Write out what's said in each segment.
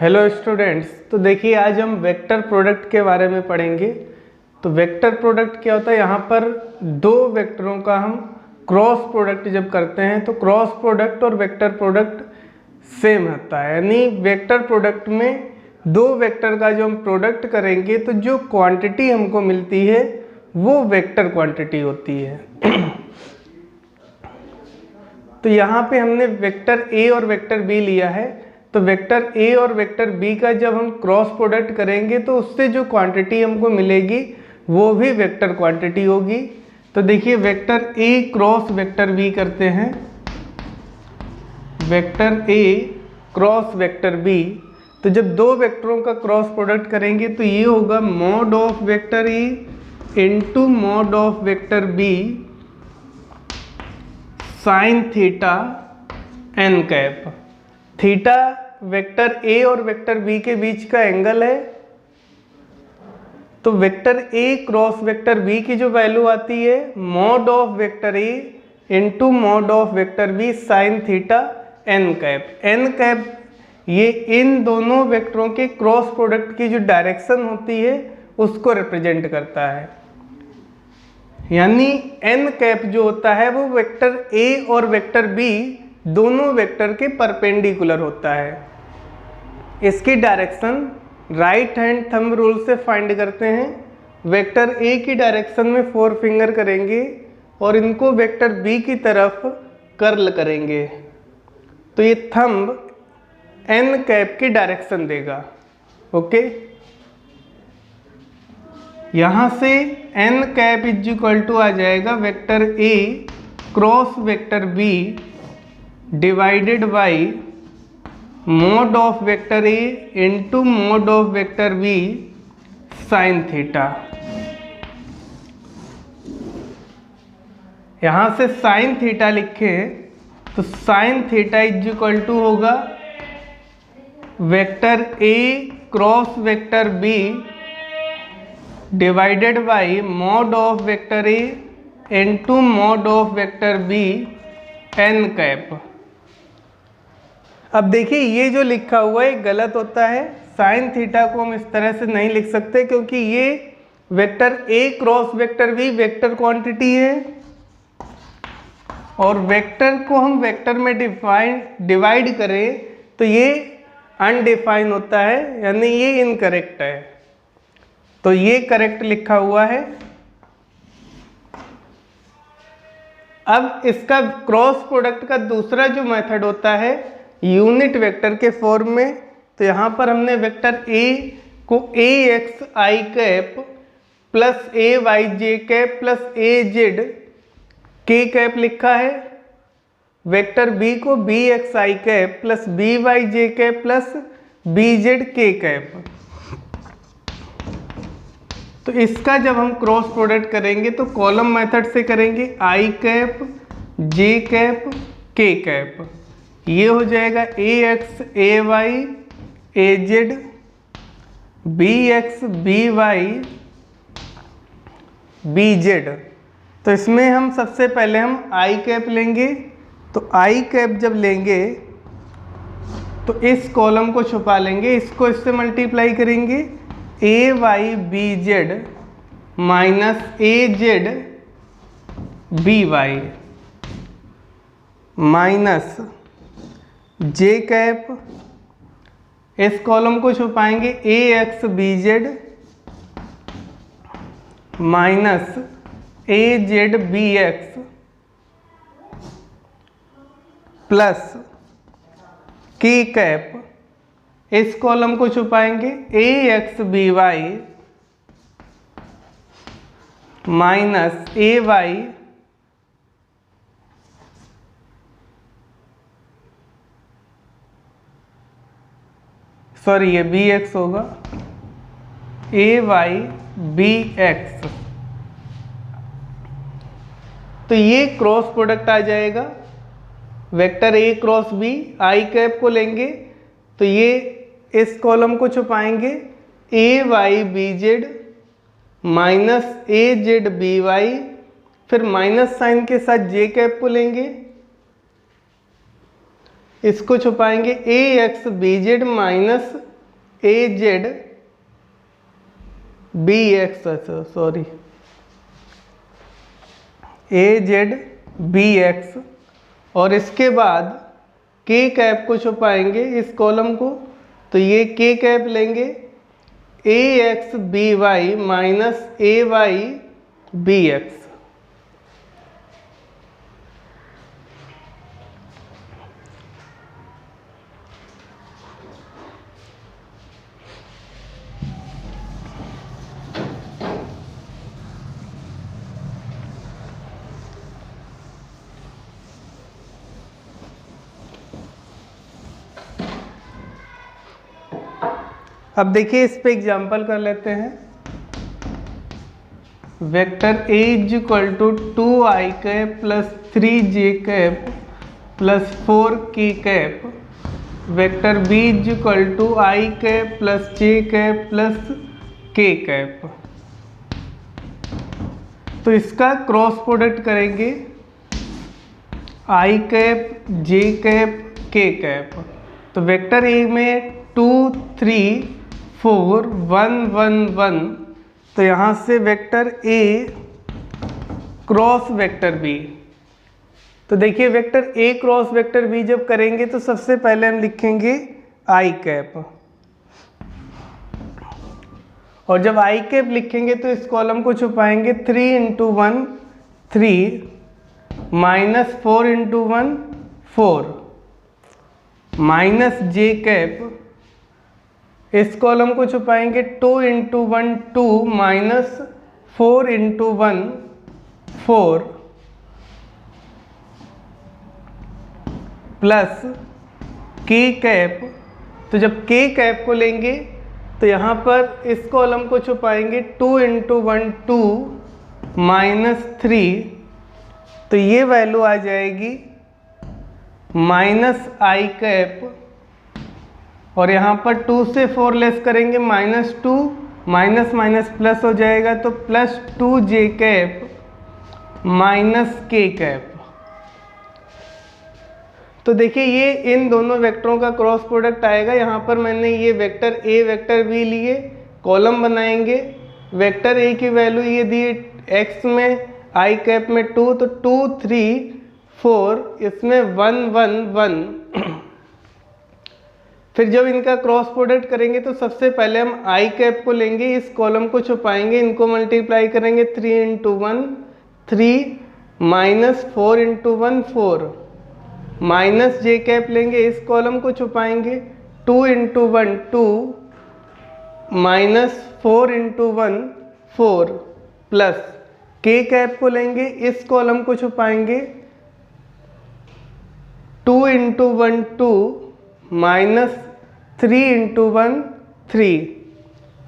Hello students, तो देखिए आज हम वेक्टर प्रोडक्ट के बारे में पढ़ेंगे। तो वेक्टर प्रोडक्ट क्या होता है, यहाँ पर दो वेक्टरों का हम क्रॉस प्रोडक्ट जब करते हैं तो क्रॉस प्रोडक्ट और वेक्टर प्रोडक्ट सेम होता है। यानी वेक्टर प्रोडक्ट में दो वेक्टर का जो हम प्रोडक्ट करेंगे तो जो क्वांटिटी हमको मिलती है वो वेक्टर क्वांटिटी होती है। तो यहाँ पे हमने वेक्टर ए और वेक्टर बी लिया है, तो वेक्टर ए और वेक्टर बी का जब हम क्रॉस प्रोडक्ट करेंगे तो उससे जो क्वांटिटी हमको मिलेगी वो भी वेक्टर क्वांटिटी होगी। तो देखिए vector A cross vector B करते हैं, vector A cross vector B. तो जब दो वेक्टरों का क्रॉस प्रोडक्ट करेंगे तो ये होगा mod of vector A into mod of vector B sine theta n cap. Theta vector A और वेक्टर बी के बीच का एंगल है, तो vector A cross vector B की जो वैल्यू आती है mod of vector A into mod of vector B sine theta n cap. N cap ये इन दोनों वेक्टरों के क्रॉस प्रोडक्ट की जो डायरेक्शन होती है उसको रिप्रेजेंट करता है। यानी एन कैप जो होता है वो वेक्टर ए और वेक्टर बी दोनों वेक्टर के परपेंडिकुलर होता है। इसकी direction right hand thumb rule से फाइंड करते हैं। वेक्टर ए की डायरेक्शन में 4 फिंगर करेंगे और इनको वेक्टर बी की तरफ कर्ल करेंगे, तो ये थंब एन कैप की डायरेक्शन देगा। ओके, यहाँ से N cap is equal to आ जाएगा vector A cross vector B divided by mod of vector A into mod of vector B sine theta. यहाँ से साइन थीटा लिखे तो sine theta is equal to होगा vector A cross vector B divided by mod of vector A into mod of vector B N cap. अब देखिए ये जो लिखा हुआ है गलत होता है। साइन थीटा को हम इस तरह से नहीं लिख सकते क्योंकि ये vector A cross vector B vector quantity है और वेक्टर को हम वेक्टर में डिवाइड करें तो ये अनडिफाइन होता है, यानी ये इनकरेक्ट है। तो ये करेक्ट लिखा हुआ है। अब इसका क्रॉस प्रोडक्ट का दूसरा जो मेथड होता है यूनिट वेक्टर के फॉर्म में, तो यहाँ पर हमने वेक्टर ए को ए X I cap plus A Y J cap plus A Z K cap लिखा है। वेक्टर बी को B x I cap plus B Y J cap plus B Z K cap. तो इसका जब हम cross product करेंगे तो column method से करेंगे, I cap J cap K cap. ये हो जाएगा A X A Y A Z B X B Y B Z. तो इसमें हम सबसे पहले हम आई कैप लेंगे, तो आई कैप जब लेंगे तो इस कॉलम को छुपा लेंगे, इसको इससे मल्टीप्लाई करेंगे ए Y B Z minus A Z B Y minus J cap, इस कॉलम को छुपाएंगे A X B Z minus A Z B x plus K cap, इस कॉलम को छुपाएंगे A X B Y minus A Y sorry ये B x होगा ए Y B x. तो ये क्रॉस प्रोडक्ट आ जाएगा vector A cross B. I cap को लेंगे तो ये इस कॉलम को छुपाएंगे A Y B Z minus A Z B Y, फिर माइनस साइन के साथ जे कैप को लेंगे, इसको छुपाएंगे A X B Z minus A Z B X, sorry A Z B X, और इसके बाद के कैप को छुपाएंगे इस कॉलम को, तो ये के कैप लेंगे A X B Y minus A Y B X. अब देखिए इस पे एग्जांपल कर लेते हैं। Vector A is equal to 2i cap plus 3j cap plus 4k cap, vector B is equal to i cap plus j cap plus k cap. तो इसका cross product करेंगे i cap j cap k cap. तो vector A में 2 3 4 1 1 1, तो यहाँ से vector A cross vector B. तो देखिए vector A cross vector B जब करेंगे तो सबसे पहले हम लिखेंगे आई कैप, और जब आई कैप लिखेंगे तो इस कॉलम को छुपाएंगे 3 इंटू 1 3 माइनस 4 इंटू 1 4 माइनस जे कैप, इस कॉलम को छुपाएंगे 2 into 1 2 minus 4 into 1 4 plus K cap. तो जब के कैप को लेंगे तो यहाँ पर इस कॉलम को छुपाएंगे 2 इंटू 1 2 माइनस 3, तो ये वैल्यू आ जाएगी माइनस आई कैप, और यहाँ पर 2 से 4 लेस करेंगे माइनस 2, माइनस माइनस प्लस हो जाएगा तो plus 2j cap minus k cap. तो देखिए ये इन दोनों वेक्टरों का क्रॉस प्रोडक्ट आएगा। यहाँ पर मैंने ये वेक्टर ए वेक्टर बी लिए, कॉलम बनाएंगे। वेक्टर ए की वैल्यू ये दी x में i कैप में 2, तो 2 3 4, इसमें 1 1 1। फिर जब इनका क्रॉस प्रोडक्ट करेंगे तो सबसे पहले हम आई कैप को लेंगे, इस कॉलम को छुपाएंगे, इनको मल्टीप्लाई करेंगे 3 इंटू 1 3 माइनस 4 इंटू 1 4, माइनस जे कैप लेंगे, इस कॉलम को छुपाएंगे 2 into 1 2 minus 4 into 1 4 plus K cap को लेंगे, इस कॉलम को छुपाएंगे 2 इंटू 1 2 माइनस 3 इंटू 1 3।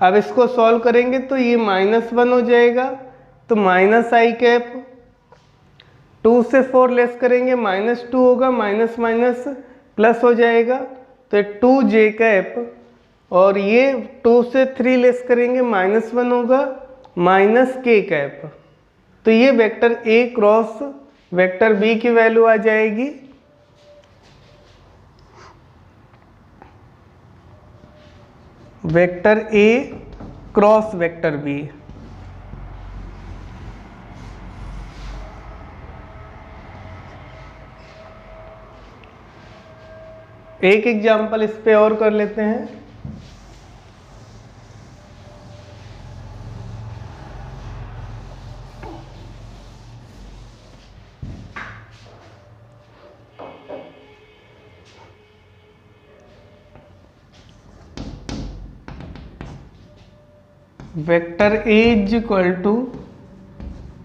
अब इसको सॉल्व करेंगे तो ये -1 हो जाएगा, तो माइनस आई कैप, 2 से 4 लेस करेंगे -2 होगा, माइनस माइनस प्लस हो जाएगा तो 2j कैप, और ये 2 से 3 लेस करेंगे -1 होगा, माइनस k कैप। तो ये vector A cross vector B की वैल्यू आ जाएगी। Vector A cross vector B. एक एग्जाम्पल इस पे और कर लेते हैं। Vector A is equal to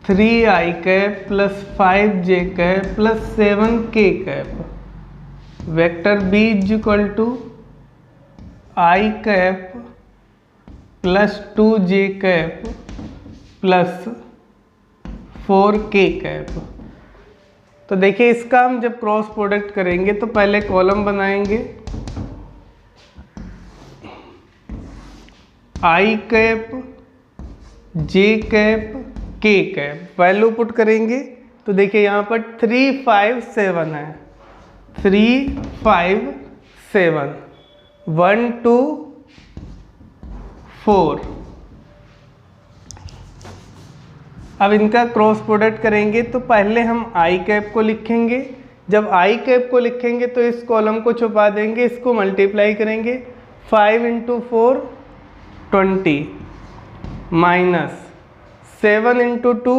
3i cap plus 5j cap plus 7k cap. Vector B is equal to i cap plus 2j cap plus 4k cap. तो देखिए इसका हम जब क्रॉस प्रोडक्ट करेंगे तो पहले कॉलम बनाएंगे, आई cap J cap K cap, value put करेंगे तो देखिए यहाँ पर 3 5 7 है, 3 5 7 1 2 4। अब इनका क्रॉस प्रोडक्ट करेंगे तो पहले हम आई कैप को लिखेंगे। जब आई कैप को लिखेंगे तो इस कॉलम को छुपा देंगे, इसको मल्टीप्लाई करेंगे। 5 × 4 20 माइनस 7 × 2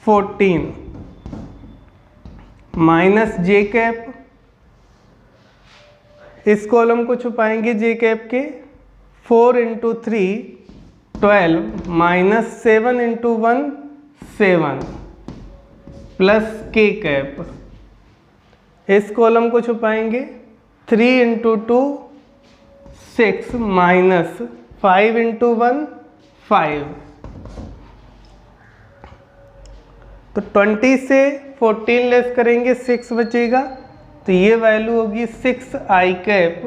14 माइनस जे कैप, इस कॉलम को छुपाएंगे जे कैप के। 4 × 3 12 माइनस 7 × 1 7 प्लस के कैप, इस कॉलम को छुपाएंगे। 3 × 2 6 माइनस 5 × 1 5। तो 20 से 14 लेस करेंगे 6 बचेगा, तो ये वैल्यू होगी 6 आई कैप।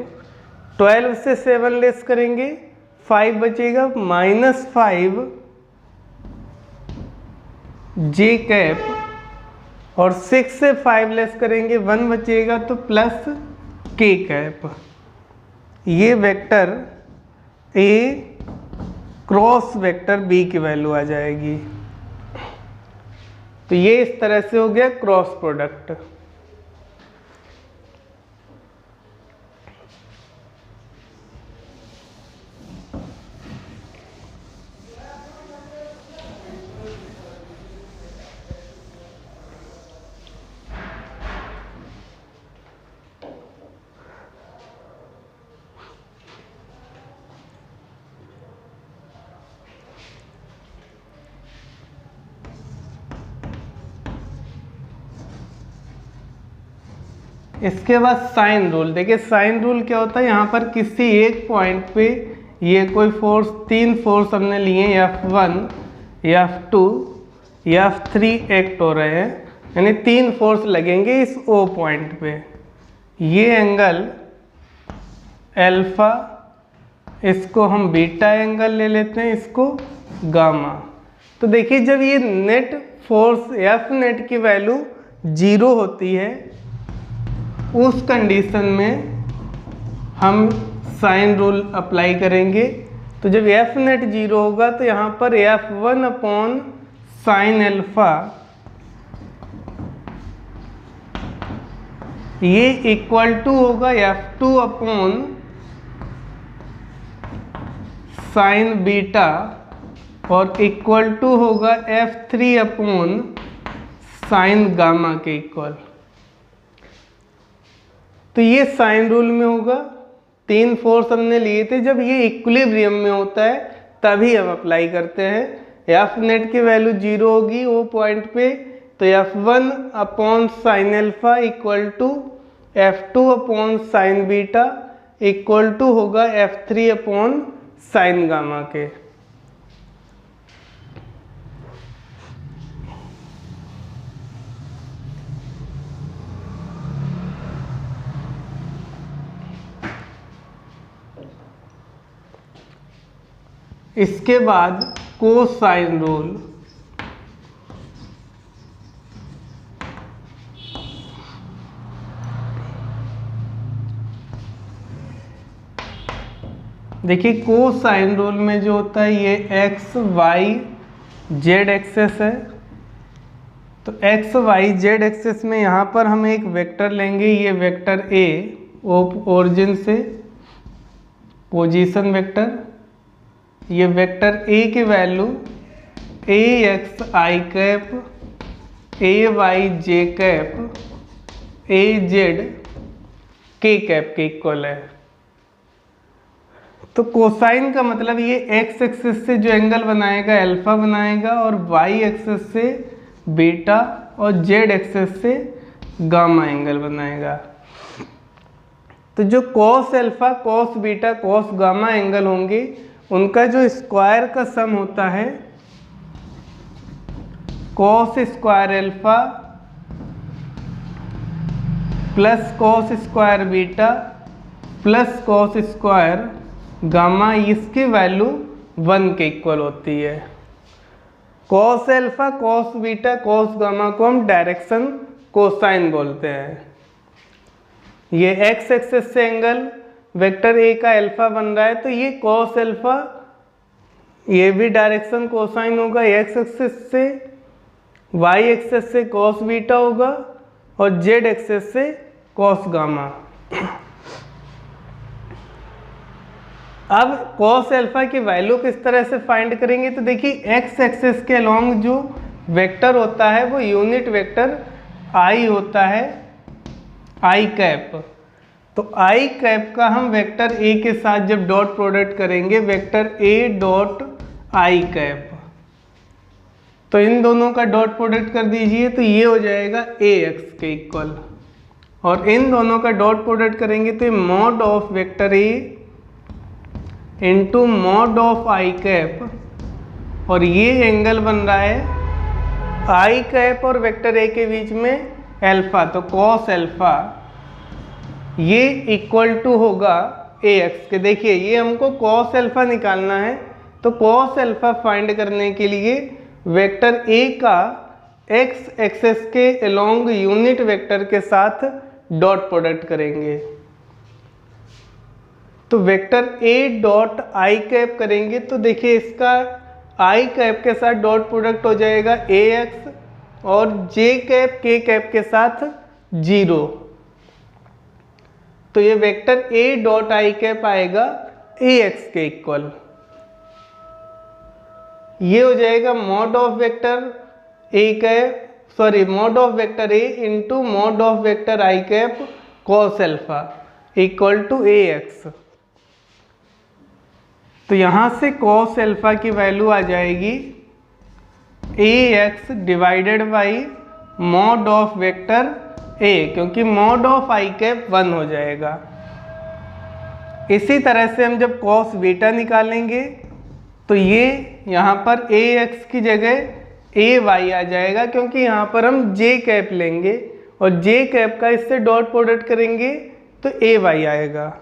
12 से 7 लेस करेंगे 5 बचेगा, माइनस 5 जे कैप, और 6 से 5 लेस करेंगे 1 बचेगा, तो प्लस के कैप। ये vector A cross vector B की वैल्यू आ जाएगी। तो ये इस तरह से हो गया क्रॉस प्रोडक्ट। इसके बाद साइन रूल। देखिए साइन रूल क्या होता है, यहाँ पर किसी एक पॉइंट पे ये कोई फोर्स, 3 फोर्स हमने लिए, F1 F2 F3 एक्ट हो रहे हैं, यानी 3 फोर्स लगेंगे इस O पॉइंट पे। ये एंगल अल्फा, इसको हम बीटा एंगल ले लेते हैं, इसको गामा। तो देखिए जब ये नेट फोर्स F नेट की वैल्यू 0 होती है, उस कंडीशन में हम साइन रूल अप्लाई करेंगे। तो जब F नेट 0 होगा तो यहाँ पर F1 अपॉन साइन अल्फा, ये इक्वल टू होगा F2 अपॉन साइन बीटा, और इक्वल टू होगा F3 अपॉन साइन गामा के इक्वल। तो ये साइन रूल में होगा। 3 फोर्स हमने लिए थे, जब ये इक्विलिब्रियम में होता है तभी हम अप्लाई करते हैं। एफ नेट की वैल्यू 0 होगी वो पॉइंट पे, तो F1 upon sine alpha equal to F2 upon sine beta equal to होगा F3 अपॉन साइन गामा के। इसके बाद कोसाइन रूल। देखिए कोसाइन रूल में जो होता है ये एक्स वाई जेड एक्सेस है। तो एक्स वाई जेड एक्सेस में यहाँ पर हम एक वेक्टर लेंगे, ये वेक्टर ए ओरिजिन से पोजीशन वेक्टर। ये वेक्टर ए की value A X I cap A Y J cap A Z K cap के इक्वल है। तो कोसाइन का मतलब ये एक्स एक्सिस से जो एंगल बनाएगा अल्फा बनाएगा, और वाई एक्सिस से बीटा, और जेड एक्सिस से गामा एंगल बनाएगा। तो जो cos alpha cos beta cos gamma angle होंगे उनका जो स्क्वायर का सम होता है cos square alpha plus cos square beta plus cos square gamma, इसकी वैल्यू 1 के इक्वल होती है। Cos alpha cos beta cos gamma को हम डायरेक्शन कोसाइन बोलते हैं। ये एक्स एक्सिस से एंगल वेक्टर ए का अल्फा बन रहा है, तो ये कॉस अल्फा ये भी डायरेक्शन कोसाइन होगा, एक्स एक्सिस से, वाई एक्सिस से कॉस बीटा होगा और जेड एक्सिस से कॉस गामा। अब कॉस अल्फा की वैल्यू किस तरह से फाइंड करेंगे, तो देखिए एक्स एक्सिस के अलोंग जो वेक्टर होता है वो यूनिट वेक्टर आई होता है, आई कैप। तो आई कैप का हम वेक्टर ए के साथ जब डॉट प्रोडक्ट करेंगे, vector A dot I cap, तो इन दोनों का डॉट प्रोडक्ट कर दीजिए तो ये हो जाएगा ए एक्स के इक्वल, और इन दोनों का डॉट प्रोडक्ट करेंगे तो ये mod of vector A into mod of I cap, और ये एंगल बन रहा है आई कैप और वेक्टर ए के बीच में अल्फा, तो कॉस अल्फा ये इक्वल टू होगा ए एक्स के। देखिए ये हमको कॉस अल्फा निकालना है, तो कॉस अल्फा फाइंड करने के लिए वेक्टर ए का एक्स एक्सेस के अलोंग यूनिट वेक्टर के साथ डॉट प्रोडक्ट करेंगे। तो vector A dot I cap करेंगे तो देखिए इसका आई कैप के साथ डॉट प्रोडक्ट हो जाएगा ए एक्स और जे कैप के कैप के साथ 0, तो ये vector A dot I cap आएगा ए एक्स के इक्वल। ये हो जाएगा mod of vector A cap, sorry mod of vector A into mod of vector I cap cos alpha equal to A X. तो यहाँ से कॉस अल्फा की value आ जाएगी A X divided by mod of vector A, क्योंकि mod of I cap 1 हो जाएगा। इसी तरह से हम जब कॉस बीटा निकालेंगे तो ये यहाँ पर ए एक्स की जगह ए वाई आ जाएगा, क्योंकि यहाँ पर हम जे कैप लेंगे और जे कैप का इससे डॉट प्रोडक्ट करेंगे तो ए वाई आएगा,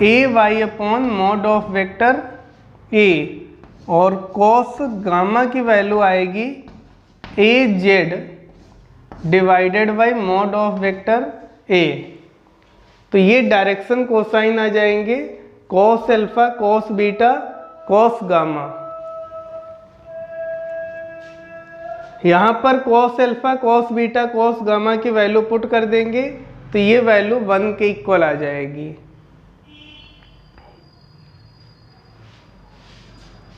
A Y upon mod of vector A, और कॉस गामा की वैल्यू आएगी A Z divided by mod of vector A. तो ये डायरेक्शन कोसाइन आ जाएंगे, cos alpha cos beta cos gamma. यहाँ पर cos alpha cos beta cos gamma की वैल्यू पुट कर देंगे तो ये वैल्यू 1 के इक्वल आ जाएगी।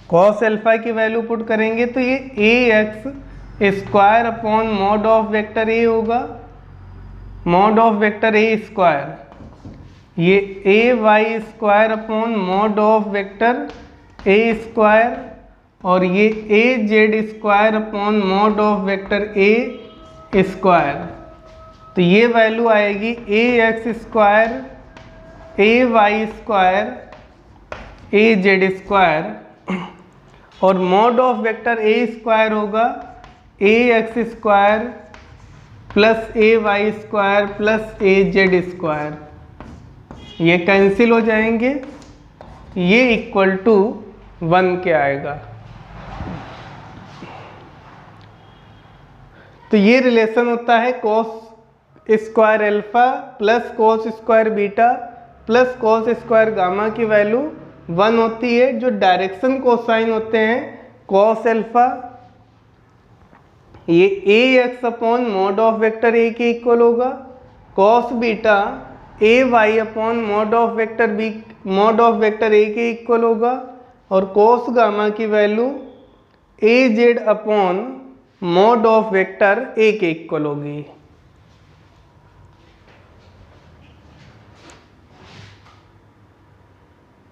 कॉस अल्फा की वैल्यू पुट करेंगे तो ये A X square upon mod of vector A होगा, mod of vector A square, ये A Y square upon mod of vector A square, और ये A Z square upon mod of vector A square. तो ये value आएगी A X square A Y square A Z square, और mod of vector A square होगा A X square plus A Y square plus A Z square. ये cancel हो जाएंगे, ये equal to 1 के आएगा। तो ये रिलेशन होता है cos square alpha plus cos square beta plus cos square gamma की वैल्यू 1 होती है। जो डायरेक्शन कोसाइन होते हैं कॉस अल्फा, ये A X upon mod of vector A के इक्वल होगा, cos beta A Y upon mod of vector B mod of vector A के इक्वल होगा, और कॉस गामा की value A Z upon mod of vector A के equal होगी।